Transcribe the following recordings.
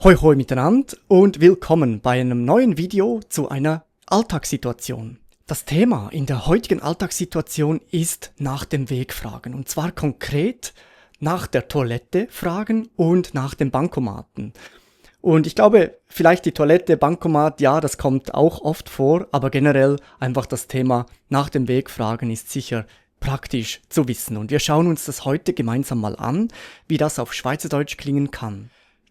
Hoi hoi miteinander und willkommen bei einem neuen Video zu einer Alltagssituation. Das Thema in der heutigen Alltagssituation ist nach dem Weg fragen, und zwar konkret nach der Toilette fragen und nach dem Bankomaten. Und ich glaube, vielleicht die Toilette, Bankomat, ja, das kommt auch oft vor, aber generell einfach das Thema nach dem Weg fragen ist sicher praktisch zu wissen. Und wir schauen uns das heute gemeinsam mal an, wie das auf Schweizerdeutsch klingen kann.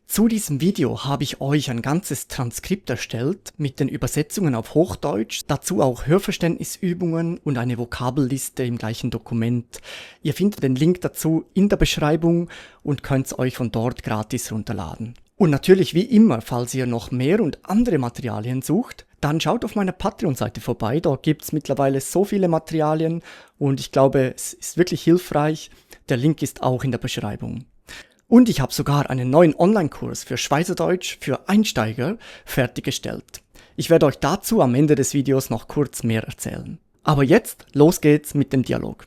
Zu diesem Video habe ich euch ein ganzes Transkript erstellt mit den Übersetzungen auf Hochdeutsch, dazu auch Hörverständnisübungen und eine Vokabelliste im gleichen Dokument. Ihr findet den Link dazu in der Beschreibung und könnt es euch von dort gratis runterladen. Und natürlich wie immer, falls ihr noch mehr und andere Materialien sucht, dann schaut auf meiner Patreon-Seite vorbei, dort gibt es mittlerweile so viele Materialien und ich glaube, es ist wirklich hilfreich. Der Link ist auch in der Beschreibung. Und ich habe sogar einen neuen Online-Kurs für Schweizerdeutsch für Einsteiger fertiggestellt. Ich werde euch dazu am Ende des Videos noch kurz mehr erzählen. Aber jetzt, los geht's mit dem Dialog.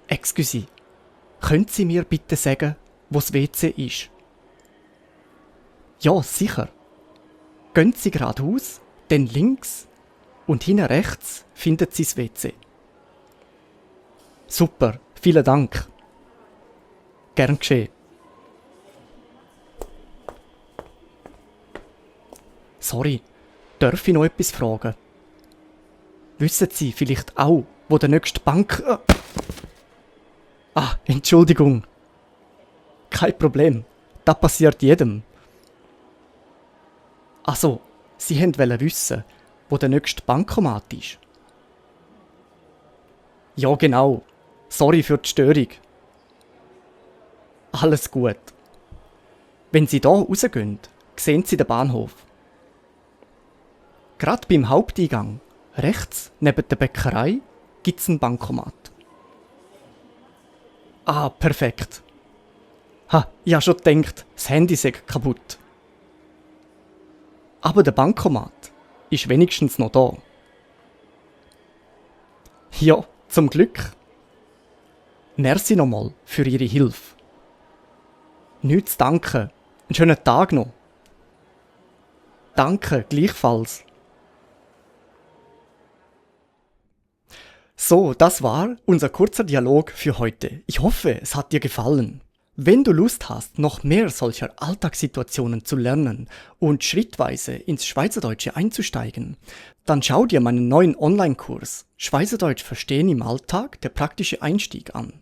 Excusez. Können Sie mir bitte sagen, wo das WC ist? Ja, sicher. Gehen Sie geradeaus, dann links und hinten rechts finden Sie das WC. Super, vielen Dank. Gern geschehen. Sorry, darf ich noch etwas fragen? Wissen Sie vielleicht auch, wo der nächste Bank... Entschuldigung. Kein Problem. Das passiert jedem. Also, Sie wollten wissen, wo der nächste Bankomat ist. Ja, genau. Sorry für die Störung. Alles gut. Wenn Sie hier rausgehen, sehen Sie den Bahnhof. Gerade beim Haupteingang, rechts neben der Bäckerei, gibt es einen Bankomat. Perfekt. Ich habe schon gedacht, das Handy sei kaputt. Aber der Bankomat ist wenigstens noch da. Ja, zum Glück. Merci nochmal für Ihre Hilfe. Nichts zu danken. Einen schönen Tag noch. Danke, gleichfalls. So, das war unser kurzer Dialog für heute. Ich hoffe, es hat dir gefallen. Wenn du Lust hast, noch mehr solcher Alltagssituationen zu lernen und schrittweise ins Schweizerdeutsche einzusteigen, dann schau dir meinen neuen Online-Kurs Schweizerdeutsch verstehen im Alltag, der praktische Einstieg an.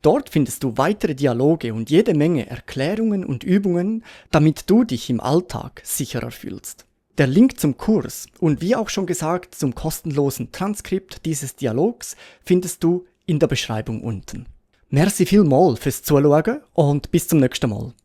Dort findest du weitere Dialoge und jede Menge Erklärungen und Übungen, damit du dich im Alltag sicherer fühlst. Der Link zum Kurs und wie auch schon gesagt zum kostenlosen Transkript dieses Dialogs findest du in der Beschreibung unten. Merci vielmals fürs Zuschauen und bis zum nächsten Mal.